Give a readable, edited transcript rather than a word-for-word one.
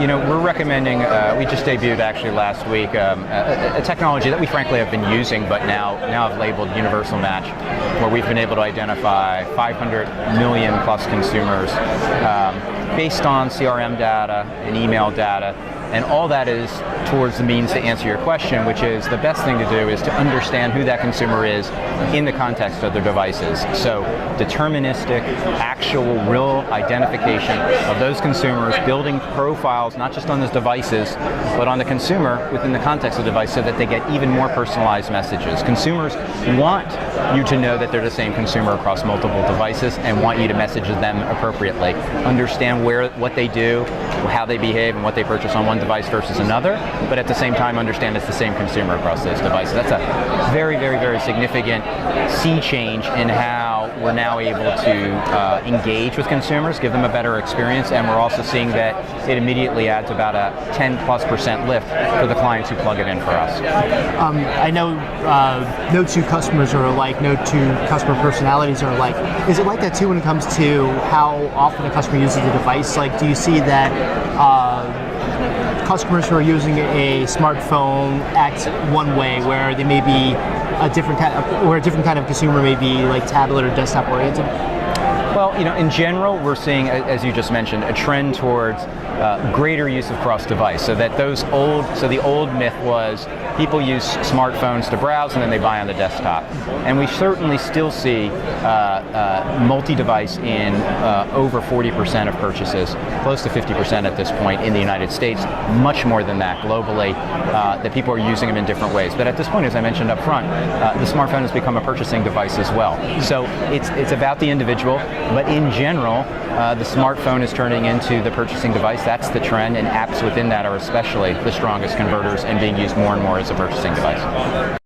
we're recommending, we just debuted actually last week, a technology that we frankly have been using, but now have labeled Universal Match, where we've been able to identify 500 million plus consumers based on CRM data and email data. And all that is towards the means to answer your question, which is the best thing to do is to understand who that consumer is in the context of their devices. So deterministic, actual, real identification of those consumers, building profiles not just on those devices, but on the consumer within the context of the device so that they get even more personalized messages. Consumers want you to know that they're the same consumer across multiple devices and want you to message them appropriately. Understand what they do, how they behave, and what they purchase on one device versus another, but at the same time understand it's the same consumer across those devices. That's a very, very, very significant sea change in how we're now able to engage with consumers, give them a better experience, and we're also seeing that it immediately adds about a 10+% lift for the clients who plug it in for us. I know no two customers are alike, no two customer personalities are alike. Is it like that too when it comes to how often a customer uses the device? Like, do you see that customers who are using a smartphone act one way, where they may be a different kind of consumer may be like tablet or desktop oriented? Well, in general, we're seeing, as you just mentioned, a trend towards greater use of cross-device. So that the old myth was people use smartphones to browse and then they buy on the desktop. And we certainly still see multi-device in over 40% of purchases, close to 50% at this point in the United States, much more than that globally, that people are using them in different ways. But at this point, as I mentioned up front, the smartphone has become a purchasing device as well. So it's about the individual, but in general, the smartphone is turning into the purchasing device. That's the trend, and apps within that are especially the strongest converters and being used more and more as a purchasing device.